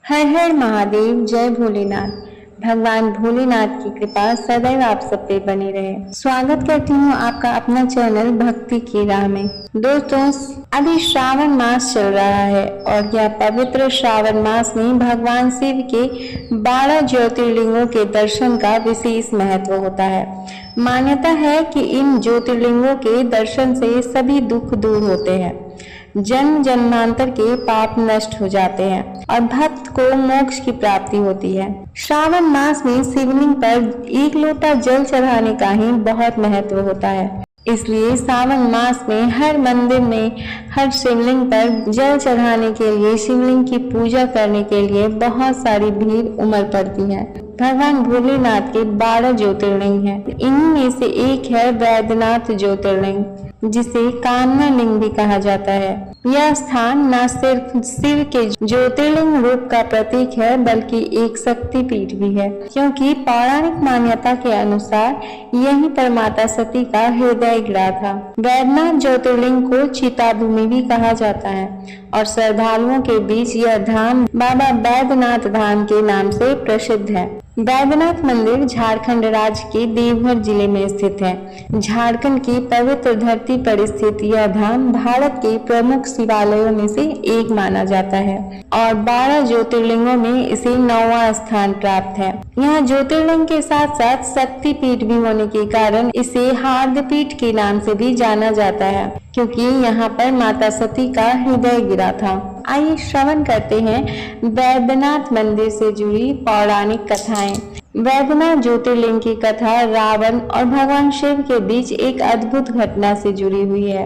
हर हर महादेव, जय भोलेनाथ। भगवान भोलेनाथ की कृपा सदैव आप सब पे बनी रहे। स्वागत करती हूँ आपका अपना चैनल भक्ति की राह में। दोस्तों, अभी श्रावण मास चल रहा है और यह पवित्र श्रावण मास में भगवान शिव के 12 ज्योतिर्लिंगों के दर्शन का विशेष महत्व होता है। मान्यता है कि इन ज्योतिर्लिंगों के दर्शन से सभी दुख दूर होते हैं, जन्म जन्मांतर के पाप नष्ट हो जाते हैं और भक्त को मोक्ष की प्राप्ति होती है। श्रावण मास में शिवलिंग पर एक लोटा जल चढ़ाने का ही बहुत महत्व होता है। इसलिए श्रावण मास में हर मंदिर में हर शिवलिंग पर जल चढ़ाने के लिए, शिवलिंग की पूजा करने के लिए बहुत सारी भीड़ उमड़ पड़ती है। भगवान भोलेनाथ के 12 ज्योतिर्लिंग हैं। इन्हीं में से एक है वैद्यनाथ ज्योतिर्लिंग, जिसे कामना लिंग भी कहा जाता है। यह स्थान न सिर्फ शिव के ज्योतिर्लिंग रूप का प्रतीक है, बल्कि एक शक्ति पीठ भी है, क्योंकि पौराणिक मान्यता के अनुसार यही पर माता सती का हृदय गिरा था। वैद्यनाथ ज्योतिर्लिंग को चिता भूमि भी कहा जाता है और श्रद्धालुओं के बीच यह धाम बाबा बैद्यनाथ धाम के नाम से प्रसिद्ध है। बैद्यनाथ मंदिर झारखंड राज्य के देवघर जिले में स्थित है। झारखंड की पवित्र धरती पर स्थित यह धाम भारत के प्रमुख शिवालयों में से एक माना जाता है और 12 ज्योतिर्लिंगों में इसे 9वां स्थान प्राप्त है। यहाँ ज्योतिर्लिंग के साथ साथ शक्ति पीठ भी होने के कारण इसे हार्दपीठ के नाम से भी जाना जाता है, क्योंकि यहाँ पर माता सती का हृदय गिरा था। आइए श्रवण करते हैं वैद्यनाथ मंदिर से जुड़ी पौराणिक कथाएं। वैद्यनाथ ज्योतिर्लिंग की कथा रावण और भगवान शिव के बीच एक अद्भुत घटना से जुड़ी हुई है।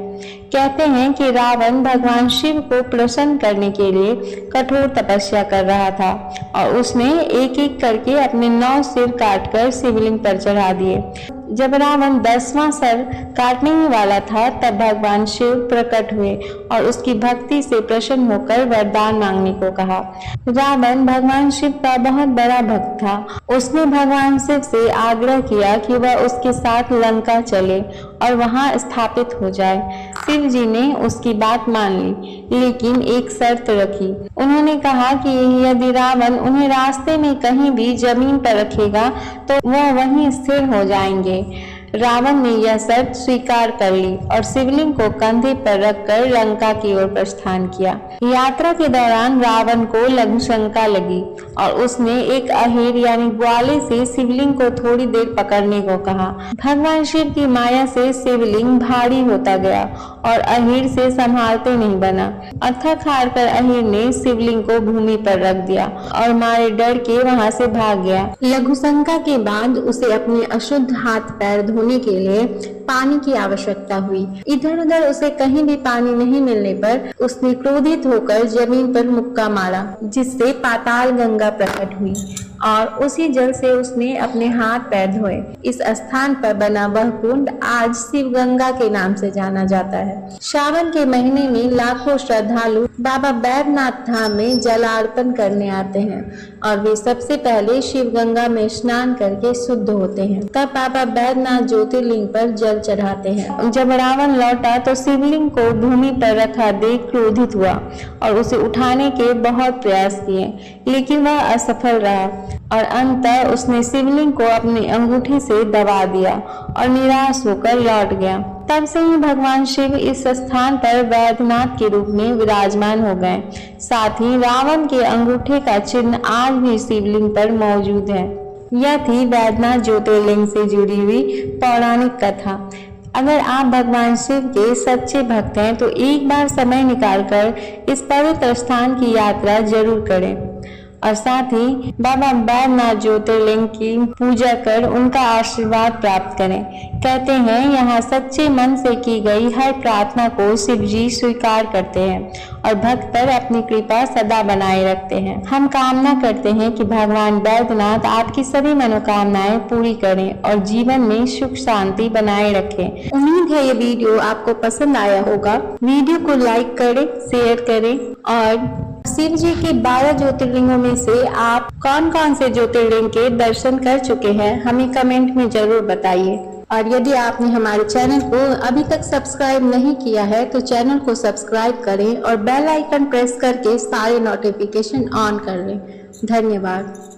कहते हैं कि रावण भगवान शिव को प्रसन्न करने के लिए कठोर तपस्या कर रहा था और उसने एक एक करके अपने 9 सिर काटकर शिवलिंग पर चढ़ा दिए। जब रावण 10वां सर काटने ही वाला था, तब भगवान शिव प्रकट हुए और उसकी भक्ति से प्रसन्न होकर वरदान मांगने को कहा। रावण भगवान शिव का बहुत बड़ा भक्त था। उसने भगवान शिव से आग्रह किया कि वह उसके साथ लंका चले और वहां स्थापित हो जाए। शिव जी ने उसकी बात मान ली, लेकिन एक शर्त रखी। उन्होंने कहा कि यदि रावण उन्हें रास्ते में कहीं भी जमीन पर रखेगा तो वह वहीं स्थिर हो जाएंगे। रावण ने यह शर्त स्वीकार कर ली और शिवलिंग को कंधे पर रखकर लंका की ओर प्रस्थान किया। यात्रा के दौरान रावण को लघु शंका लगी और उसने एक अहीर यानी ग्वाले से शिवलिंग को थोड़ी देर पकड़ने को कहा। भगवान शिव की माया से शिवलिंग भारी होता गया और अहीर से संभालते नहीं बना। थक हार कर अहीर ने शिवलिंग को भूमि पर रख दिया और मारे डर के वहां से भाग गया। लघु शंका के बाद उसे अपने अशुद्ध हाथ पैर धोने के लिए पानी की आवश्यकता हुई। इधर उधर उसे कहीं भी पानी नहीं मिलने पर उसने क्रोधित होकर जमीन पर मुक्का मारा, जिससे पाताल गंगा प्रकट हुई और उसी जल से उसने अपने हाथ पैर धोए। इस स्थान पर बना वह कुंड आज शिव गंगा के नाम से जाना जाता है। श्रावण के महीने में लाखों श्रद्धालु बाबा बैद्यनाथ धाम में जलार्पण करने आते हैं और वे सबसे पहले शिव गंगा में स्नान करके शुद्ध होते हैं, तब बाबा बैद्यनाथ ज्योतिर्लिंग पर जल चढ़ाते हैं। जब रावण लौटा तो शिवलिंग को भूमि पर रखा देख क्रोधित हुआ और उसे उठाने के बहुत प्रयास किए, लेकिन वह असफल रहा और अंततः उसने शिवलिंग को अपनी अंगूठी से दबा दिया और निराश होकर लौट गया। तब से ही भगवान शिव इस स्थान पर वैद्यनाथ के रूप में विराजमान हो गए। साथ ही रावण के अंगूठे का चिन्ह आज भी शिवलिंग पर मौजूद है। यह थी वैद्यनाथ ज्योतिर्लिंग से जुड़ी हुई पौराणिक कथा। अगर आप भगवान शिव के सच्चे भक्त हैं तो एक बार समय निकालकर इस पवित्र स्थान की यात्रा जरूर करें और साथ ही बाबा बैद्यनाथ ज्योतिर्लिंग की पूजा कर उनका आशीर्वाद प्राप्त करें। कहते हैं यहाँ सच्चे मन से की गई हर प्रार्थना को शिव जी स्वीकार करते हैं और भक्त पर अपनी कृपा सदा बनाए रखते हैं। हम कामना करते हैं कि भगवान बैद्यनाथ आपकी सभी मनोकामनाएं पूरी करें और जीवन में सुख शांति बनाए रखें। उम्मीद है ये वीडियो आपको पसंद आया होगा। वीडियो को लाइक करें, शेयर करें और शिव जी के 12 ज्योतिर्लिंगों में से आप कौन कौन से ज्योतिर्लिंग के दर्शन कर चुके हैं, हमें कमेंट में जरूर बताइए। और यदि आपने हमारे चैनल को अभी तक सब्सक्राइब नहीं किया है तो चैनल को सब्सक्राइब करें और बेल आइकन प्रेस करके सारे नोटिफिकेशन ऑन कर लें। धन्यवाद।